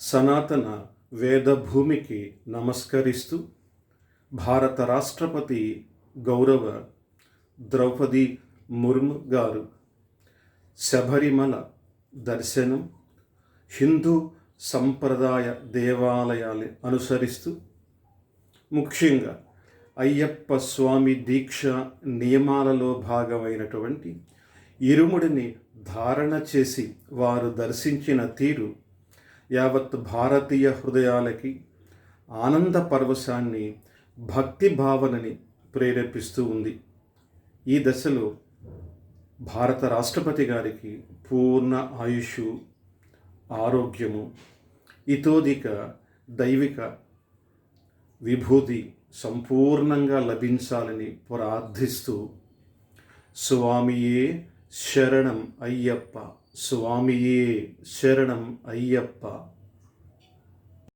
సనాతన వేదభూమికి నమస్కరిస్తూ భారత రాష్ట్రపతి గౌరవ ద్రౌపది ముర్ము గారు శబరిమల దర్శనం, హిందూ సంప్రదాయ దేవాలయాలు అనుసరిస్తూ ముఖ్యంగా అయ్యప్ప స్వామి దీక్ష నియమాలలో భాగమైనటువంటి ఇరుముడిని ధారణ చేసి వారు దర్శించిన తీరు యావత్ భారతీయ హృదయాలకి ఆనంద పరవశాన్ని, భక్తి భావనని ప్రేరేపిస్తూ ఉంది. ఈ దశలో భారత రాష్ట్రపతి గారికి పూర్ణ ఆయుష్, ఆరోగ్యము, ఇతోదిక దైవిక విభూతి సంపూర్ణంగా లభించాలని ప్రార్థిస్తూ స్వామియే శరణం అయ్యప్ప, స్వామియే శరణం అయ్యప్ప.